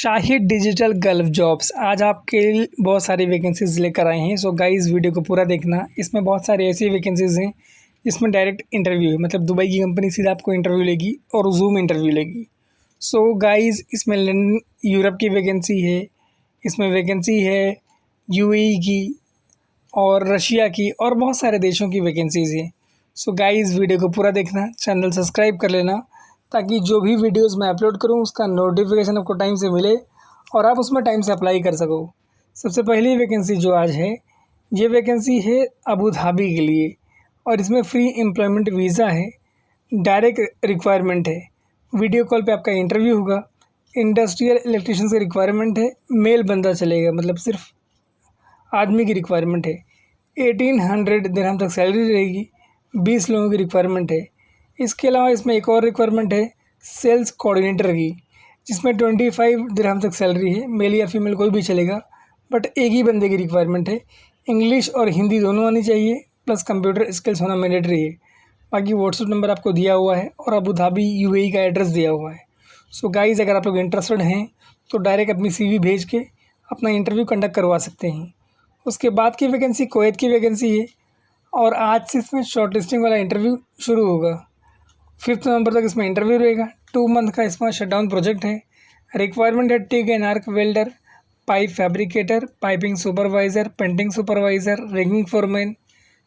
Shahid digital gulf jobs आज आपके लिए बहुत सारी वैकेंसीज़ लेकर आए हैं। सो गाइस वीडियो को पूरा देखना। इसमें बहुत सारी ऐसी वैकेंसीज़ हैं जिसमें डायरेक्ट इंटरव्यू है, मतलब दुबई की कंपनी सीधा आपको इंटरव्यू लेगी और जूम इंटरव्यू लेगी। सो गाइस इसमें यूरोप की वैकेंसी है, इसमें वैकेंसी है यूएई की और रशिया की और बहुत सारे देशों की वैकेंसीज़ हैं। सो गाइस वीडियो को पूरा देखना, चैनल सब्सक्राइब कर लेना ताकि जो भी वीडियोस मैं अपलोड करूं उसका नोटिफिकेशन आपको टाइम से मिले और आप उसमें टाइम से अप्लाई कर सको। सबसे पहली वैकेंसी जो आज है, ये वैकेंसी है अबू धाबी के लिए और इसमें फ्री एम्प्लॉयमेंट वीज़ा है, डायरेक्ट रिक्वायरमेंट है, वीडियो कॉल पे आपका इंटरव्यू होगा। इंडस्ट्रियल इलेक्ट्रिशियन की रिक्वायरमेंट है, मेल बंदा चलेगा, मतलब सिर्फ आदमी की रिक्वायरमेंट है। 1800 दिरहम तक सैलरी रहेगी, 20 लोगों की रिक्वायरमेंट है। इसके अलावा इसमें एक और रिक्वायरमेंट है सेल्स कोऑर्डिनेटर की, जिसमें 25 दिरहम तक सैलरी है, मेल या फीमेल कोई भी चलेगा, बट एक ही बंदे की रिक्वायरमेंट है। इंग्लिश और हिंदी दोनों आनी चाहिए, प्लस कंप्यूटर स्किल्स होना मैंडेटरी है। बाकी व्हाट्सअप नंबर आपको दिया हुआ है और अबू धाबी यूएई का एड्रेस दिया हुआ है। सो गाइज़ अगर आप लोग इंटरेस्टेड हैं तो डायरेक्ट अपनी सीवी भेज के अपना इंटरव्यू कंडक्ट करवा सकते हैं। उसके बाद की वैकेंसी कुवैत की वैकेंसी है और आज से इसमें शॉर्ट लिस्टिंग वाला इंटरव्यू शुरू होगा। 5 नवंबर तक इसमें इंटरव्यू रहेगा। 2 मंथ का इसमें शटडाउन प्रोजेक्ट है। रिक्वायरमेंट है TIG and arc welder, pipe fabricator, piping supervisor, painting supervisor, rigging foreman,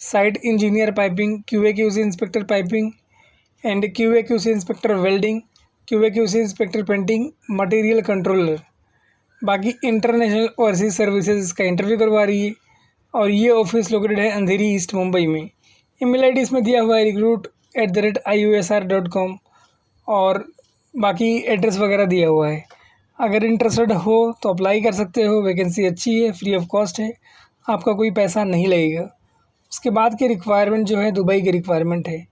site engineer piping, QA/QC inspector piping and QA/QC inspector welding, QA/QC inspector painting, material controller. बाकी international overseas services इसका interview करवा रही है और ये office located है अंधेरी east Mumbai में। Email ID इसमें दिया हुआ है recruit@iusr.com और बाकी एड्रेस वगैरह दिया हुआ है। अगर इंटरेस्टेड हो तो अप्लाई कर सकते हो। वैकेंसी अच्छी है, फ्री ऑफ कॉस्ट है, आपका कोई पैसा नहीं लगेगा। उसके बाद की रिक्वायरमेंट जो है दुबई की रिक्वायरमेंट है।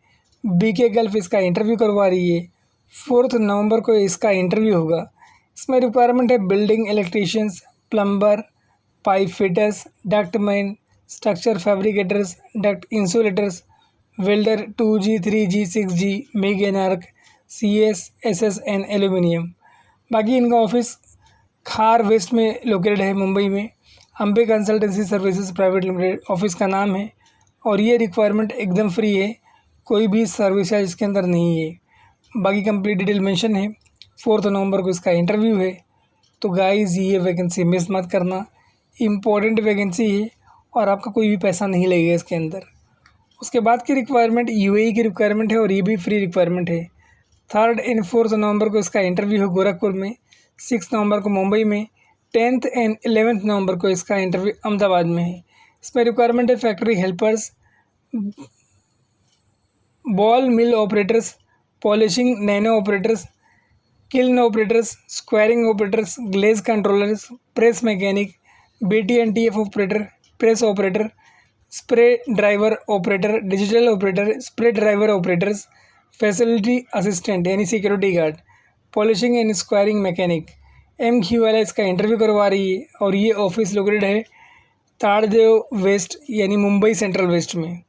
BK गल्फ इसका इंटरव्यू करवा रही है। 4 नवंबर को इसका इंटरव्यू होगा। इसमें रिक्वायरमेंट है building electricians, plumber, pipe fitters, duct man, structure fabricators, duct insulators, welder 2G 3G 6G, MiG and arc, CS SS and aluminium. बाकी इनका ऑफिस खार वेस्ट में लोकेटेड है मुंबई में। Ambe consultancy services private limited office का नाम है और ये रिक्वायरमेंट एकदम फ्री है, कोई भी सर्विस चार्ज इसके अंदर नहीं है। बाकी कंप्लीट डिटेल मेंशन है। 4 नवंबर को इसका इंटरव्यू है। तो गाइज़ ये वैकेंसी मिस मत करना, इम्पोर्टेंट वैकेंसी है और आपका कोई भी पैसा नहीं लगेगा इसके अंदर। उसके बाद की रिक्वायरमेंट यूएई की रिक्वायरमेंट है और ये भी फ्री रिक्वायरमेंट है। 3 एंड 4 नवंबर को इसका इंटरव्यू है गोरखपुर में, 6 नवंबर को मुंबई में, 10 एंड 11 नवंबर को इसका इंटरव्यू अहमदाबाद में है। इसमें रिक्वायरमेंट है factory helpers, ball mill operators, polishing nano operators, kiln operators, squaring operators, glaze controllers, press mechanic, BT&TF operator, press operator, spray driver operator, digital operator, spray driver operators, facility assistant यानी security guard, polishing and squaring mechanic. MQ वाला इसका interview करवा रही है और ये office located है ताड़देव waste यानी मुंबई सेंट्रल वेस्ट में।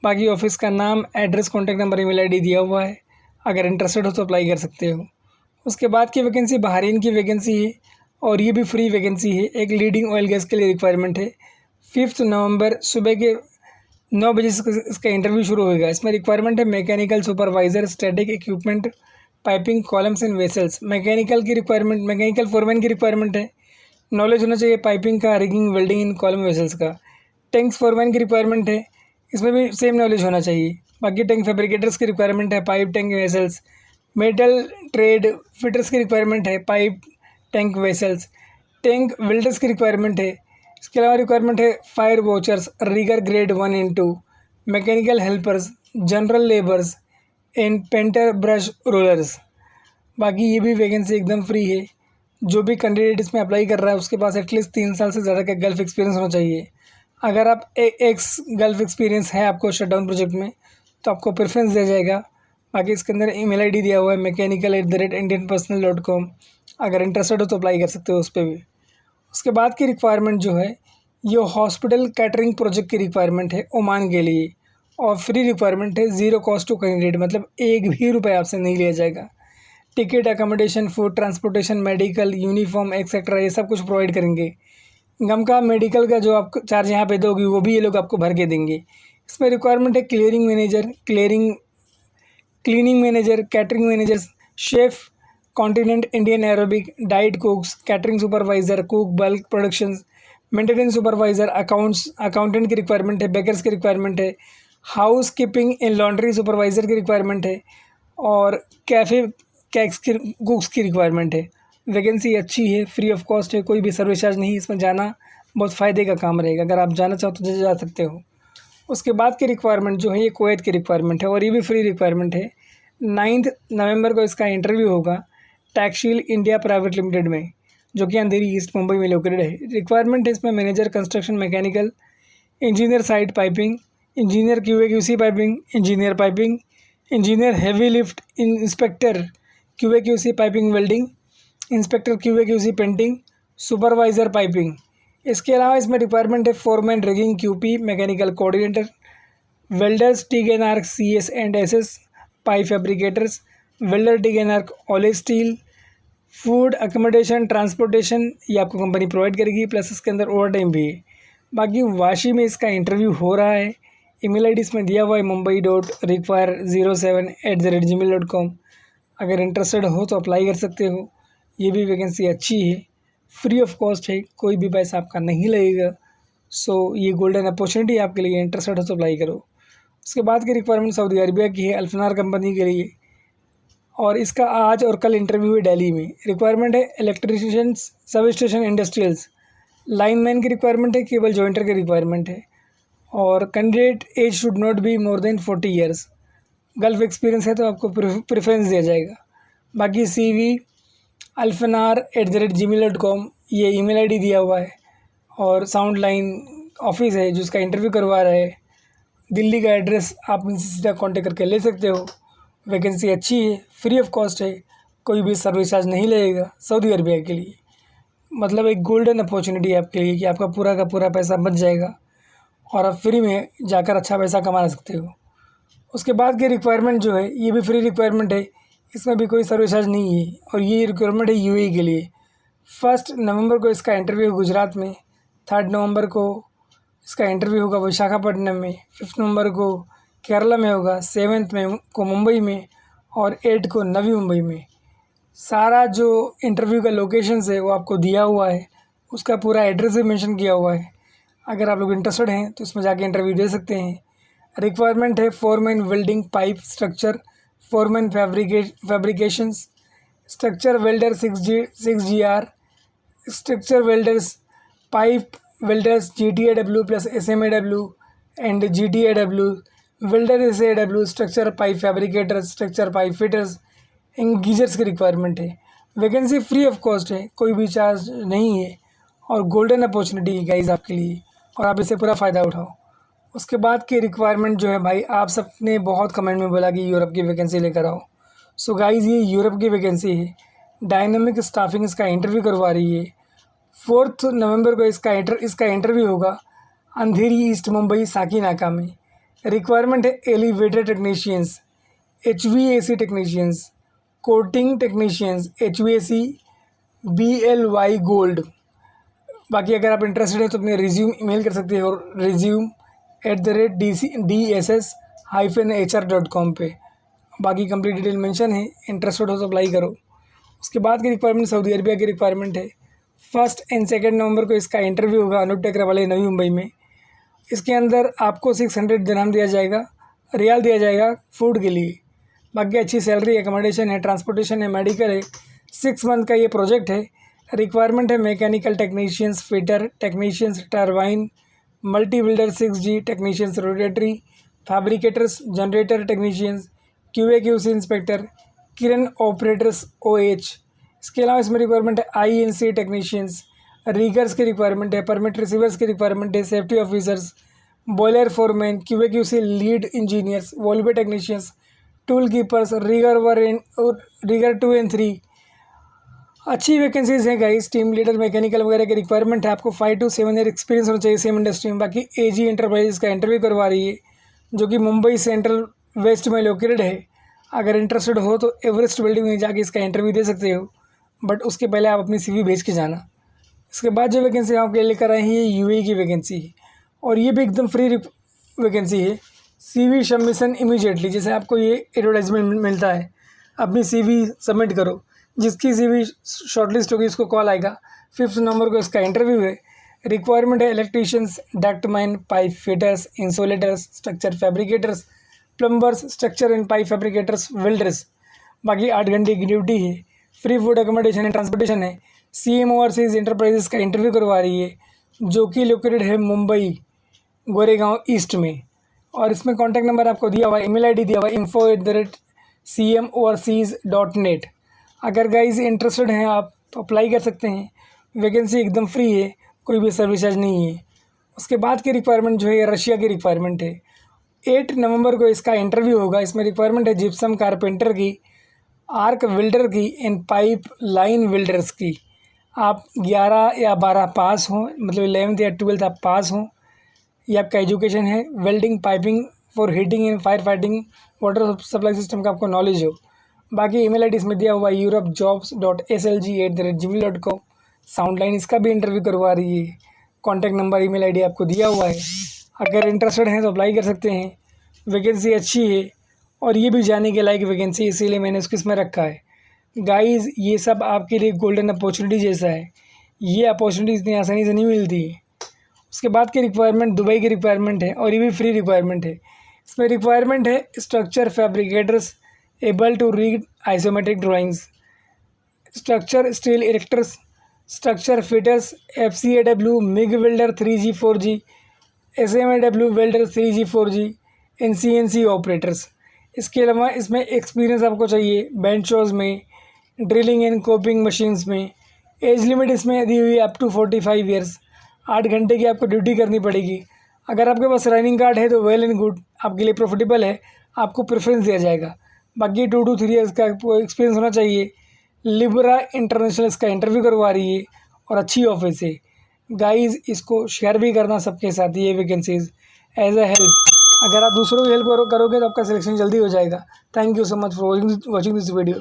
बाकी ऑफिस का नाम, address, contact number, email ID दिया हुआ है। अगर इंटरेस्टेड हो तो अप्लाई कर सकते हो। उसके बाद की वैकेंसी बहरीन की वैकेंसी है और ये भी फ्री वैकेंसी है। एक लीडिंग ऑयल गैस के लिए रिक्वायरमेंट है। 5 नवंबर सुबह के 9 बजे से इसका इंटरव्यू शुरू होगा। इसमें रिक्वायरमेंट है mechanical supervisor, static equipment, piping columns and vessels. Mechanical की रिक्वायरमेंट, मैकेनिकल फोरमैन की रिक्वायरमेंट है। नॉलेज होना चाहिए पाइपिंग का, रिगिंग, वेल्डिंग इन कॉलम वेसल्स का। टैंक्स फोरमैन की रिक्वायरमेंट है, इसमें भी सेम नॉलेज होना चाहिए। बाकी टैंक फैब्रिकेटर्स की रिक्वायरमेंट है, pipe, tank, vessels. Metal trade fitters की रिक्वायरमेंट है, pipe, tank, vessels. Tank welders की रिक्वायरमेंट है। इसके अलावा रिक्वायरमेंट है fire watchers, rigger grade 1 and 2, mechanical helpers, general labours and painter brush rollers. बाकी ये भी वैकेंसी एकदम फ्री है। जो भी कैंडिडेट इसमें अप्लाई कर रहा है उसके पास एटलीस्ट 3 साल से ज़्यादा का गल्फ एक्सपीरियंस होना चाहिए। अगर आप एक्स गल्फ एक्सपीरियंस है आपको शटडाउन प्रोजेक्ट में तो आपको प्रेफरेंस दिया जाएगा। बाकी इसके अंदर ईमेल आईडी दिया हुआ है mechanical@indianpersonal.com। अगर इंटरेस्टेड हो तो अप्लाई कर सकते हो उस पर भी। उसके बाद की रिक्वायरमेंट जो है ये हॉस्पिटल कैटरिंग प्रोजेक्ट की रिक्वायरमेंट है ओमान के लिए और फ्री रिक्वायरमेंट है, ज़ीरो कॉस्ट टू कैंडिडेट, मतलब एक भी रुपये आपसे नहीं लिया जाएगा। Ticket, accommodation, food, transportation, medical, uniform etcetera ये सब कुछ प्रोवाइड करेंगे। गम का मेडिकल का जो आपको चार्ज यहाँ पे दोगी वो भी ये लोग आपको भर के देंगे। इसमें रिक्वायरमेंट है clearing manager, cleaning manager, catering manager, chef, continent Indian aerobic, diet कुक्स, catering supervisor, cook, bulk productions, maintenance supervisor, accountant की रिक्वायरमेंट है, बेकर्स की रिक्वायरमेंट है, house keeping and laundry supervisor की रिक्वायरमेंट है और कैफ़े कैक्स की कुक्स की रिक्वायरमेंट है। वैकेंसी अच्छी है, फ्री ऑफ कॉस्ट है, कोई भी सर्विस चार्ज नहीं। इसमें जाना बहुत फ़ायदे का काम रहेगा। अगर आप जाना चाहो तो जा सकते हो। उसके बाद की रिक्वायरमेंट जो है ये कुवैत की रिक्वायरमेंट है और ये भी फ्री रिक्वायरमेंट है। 9 नवंबर को इसका इंटरव्यू होगा टैक्सशील इंडिया प्राइवेट लिमिटेड में, जो कि अंधेरी ईस्ट मुंबई में लोकेटेड है। रिक्वायरमेंट है इसमें manager construction mechanical, engineer site piping, engineer QA/QC piping, engineer piping, engineer heavy lift, inspector QA/QC piping welding, inspector QA/QC painting, supervisor piping. इसके अलावा इसमें रिक्वायरमेंट है foreman rigging QP mechanical coordinator, welders TIG and ARC CS and SS, pipe fabricators, welder TIG and ARC olive steel, food, accommodation, transportation ये आपको company provide करेगी, plus इसके अंदर over time भी है। बाकी वाशी में इसका इंटरव्यू हो रहा है। ईमेल ID इसमें दिया हुआ है mumbai.require07@gmail.com। अगर इंटरेस्टेड हो तो अप्लाई कर सकते हो। ये भी वैकेंसी अच्छी है, फ्री ऑफ कॉस्ट है, कोई भी पैसा आपका नहीं लगेगा। सो ये गोल्डन अपॉर्चुनिटी है आपके लिए। इंटरेस्टेड हो तो अप्लाई करो। उसके बाद की रिक्वायरमेंट सऊदी अरबिया की है, अल्फनार कंपनी के लिए, और इसका आज और कल इंटरव्यू है दिल्ली में। रिक्वायरमेंट है electricians, sub station industrials, lineman की रिक्वायरमेंट है, केबल जॉइंटर की रिक्वायरमेंट है, और candidate age should not be more than 40 years. Gulf experience है तो आपको प्रेफरेंस दिया जाएगा। बाकी CV alfanar@gmail.com ये ईमेल ID दिया हुआ है, और साउंड लाइन ऑफिस है जिसका इंटरव्यू करवा रहा है। दिल्ली का एड्रेस आप इनसे सीधा कॉन्टेक्ट करके ले सकते हो। वैकेंसी अच्छी है, फ्री ऑफ कॉस्ट है, कोई भी सर्विस चार्ज नहीं लगेगा सऊदी अरबिया के लिए। मतलब एक गोल्डन अपॉर्चुनिटी है आपके लिए कि आपका पूरा का पूरा पैसा बच जाएगा और आप फ्री में जाकर अच्छा पैसा कमा सकते हो। उसके बाद की रिक्वायरमेंट जो है ये भी फ्री रिक्वायरमेंट है, इसमें भी कोई सर्विस चार्ज नहीं है, और ये रिक्वायरमेंट है UAE के लिए। 1 नवंबर को इसका इंटरव्यू गुजरात में, 3 नवंबर को इसका इंटरव्यू होगा विशाखापट्टनम में, 5 नवंबर को केरला में होगा, 7 में को मुंबई में, और 8 को नवी मुंबई में। सारा जो इंटरव्यू का लोकेशंस है वो आपको दिया हुआ है, उसका पूरा एड्रेस भी मेंशन किया हुआ है। अगर आप लोग इंटरेस्टेड हैं तो इसमें जाके इंटरव्यू दे सकते हैं। रिक्वायरमेंट है foreman welding pipe structure, foreman fabrications, structure welder 6GR, structure welders, pipe welders GTAW plus SMAW and GTAW, welder SAW, structure pipe fabricators, structure pipe fitters, engineers की रिक्वायरमेंट है। Vacancy free of cost है, कोई भी charge नहीं है, और golden opportunity है guys आपके लिए, और आप इससे पूरा फ़ायदा उठाओ। उसके बाद की रिक्वायरमेंट जो है भाई, आप सबने बहुत कमेंट में बोला कि यूरोप की वैकेंसी लेकर आओ। सो गाइस ये यूरोप की वैकेंसी है। डायनामिक स्टाफिंग इसका इंटरव्यू करवा रही है। 4 नवंबर को इसका इंटरव्यू होगा अंधेरी ईस्ट मुंबई साकीनाका में। रिक्वायरमेंट है elevator technicians, HVAC technicians, coating technicians, HVAC BLY gold. बाकी अगर आप इंटरेस्टेड हैं तो अपने रिज्यूम ईमेल कर सकते हो, resume@dss-hr.com पे। बाकी कंप्लीट डिटेल मेंशन है, इंटरेस्टेड हो तो अप्लाई करो। उसके बाद की रिक्वायरमेंट सऊदी अरबिया की रिक्वायरमेंट है। 1 एंड 2 नवंबर को इसका इंटरव्यू होगा अनूप टेकरा वाले नवी मुंबई में। इसके अंदर आपको 600 दिरहम दिया जाएगा, रियाल दिया जाएगा फूड के लिए। बाकी अच्छी सैलरी, एकोमोडेशन है, ट्रांसपोर्टेशन है, मेडिकल है। 6 मंथ का ये प्रोजेक्ट है। रिक्वायरमेंट है mechanical technicians, fitter technicians, turbine, multi builder 6G technicians, rotary, fabricators, generator technicians, QA/QC inspector, crane operators OH। इसके अलावा इसमें रिक्वायरमेंट है INC टेक्नीशियंस, रीगर्स की रिक्वायरमेंट है, परमिट रिसीवर्स की रिक्वायरमेंट है, safety officers, boiler foreman, QA/QC lead engineers, valve technicians, tool keepers, rigger 2 and 3। अच्छी vacancies हैं गाइस। टीम लीडर, मैकेनिकल वगैरह की रिक्वायरमेंट है। आपको 5 to 7 ईयर एक्सपीरियंस होना चाहिए सेम इंडस्ट्री में। बाकी AG एंटरप्राइजेस का इंटरव्यू करवा रही है, जो कि मुंबई सेंट्रल वेस्ट में लोकेटेड है। अगर इंटरेस्टेड हो तो एवरेस्ट बिल्डिंग में जाके इसका इंटरव्यू दे सकते हो, बट उसके पहले आप अपनी CV भेज के जाना। इसके बाद जो वैकेंसी आपके लेकर आए हैं ये UAE की वैकेंसी है और ये भी एकदम फ्री वैकेंसी है। CV सबमिशन इमीडिएटली, जैसे आपको ये एडवर्टाइजमेंट मिलता है, अपनी CV सबमिट करो, जिसकी CV शॉर्टलिस्ट होगी उसको कॉल आएगा। 5 नवंबर को इसका इंटरव्यू है। रिक्वायरमेंट है electricians, ductman, pipe fitters, insulators, structure fabricators, plumbers, structure and pipe fabricators, welders. बाकी 8 घंटे की ड्यूटी है। Free food accommodation and transportation है। CM ओवरसीज इंटरप्राइजेस का इंटरव्यू करवा रही है, जो कि लोकेटेड है मुंबई गोरेगांव ईस्ट में। और इसमें कॉन्टैक्ट नंबर आपको दिया हुआ है, email ID दिया हुआ है info@cmoverseas.net। अगर गाइज इंटरेस्टेड हैं आप तो अप्लाई कर सकते हैं। वैकेंसी एकदम फ्री है, कोई भी सर्विस चार्ज नहीं है। उसके बाद की रिक्वायरमेंट जो है रशिया की रिक्वायरमेंट है। 8 नवंबर को इसका इंटरव्यू होगा। इसमें रिक्वायरमेंट है जिप्सम कारपेंटर की, आर्क वेल्डर की एंड पाइप लाइन वेल्डर्स की। आप 11 या 12 पास हों, मतलब 11th या 12th आप पास हों, ये आपका एजुकेशन है। Welding, piping for heating and fire fighting, water supply system का आपको नॉलेज हो। बाकी email ID इसमें दिया हुआ है europejobs.slg@gmail.com। साउंड लाइन इसका भी इंटरव्यू करवा रही है। कॉन्टैक्ट नंबर, email ID आपको दिया हुआ है। अगर इंटरेस्टेड हैं तो अप्लाई कर सकते हैं। वैकेंसी अच्छी है और ये भी जाने के लायक वैकेंसी, इसीलिए मैंने उसको इसमें रखा है। गाइज़ ये सब आपके लिए गोल्डन अपॉर्चुनिटी जैसा है। ये अपॉर्चुनिटी इतनी आसानी से नहीं मिलती है। उसके बाद की रिक्वायरमेंट दुबई की रिक्वायरमेंट है और ये भी फ्री रिक्वायरमेंट है। इसमें रिक्वायरमेंट है structure fabricators able to read isometric drawings, structure steel erectors, structure fitters, FCAW MIG welder 3G 4G, SMAW welder 3G 4G and CNC operators. इसके अलावा इसमें एक्सपीरियंस आपको चाहिए बेंचोज में, ड्रिलिंग एंड कोपिंग मशीन्स में। एज लिमिट इसमें दी हुई है अप टू 45 ईयर्स। 8 घंटे की आपको ड्यूटी करनी पड़ेगी। अगर आपके पास रनिंग कार्ड है तो वेल एंड गुड, आपके लिए प्रॉफिटेबल है, आपको प्रेफरेंस दिया जाएगा। बाकी 2 to 3 ईयर्स का आपको एक्सपीरियंस होना चाहिए। लिब्रा इंटरनेशनल इसका इंटरव्यू करवा रही है और अच्छी ऑफिस है। गाइज़ इसको शेयर भी करना सबके साथ, ये वैकेंसीज एज अ हेल्प। अगर आप दूसरों की हेल्प करोगे तो आपका सिलेक्शन जल्दी हो जाएगा। Thank you so much for watching this video.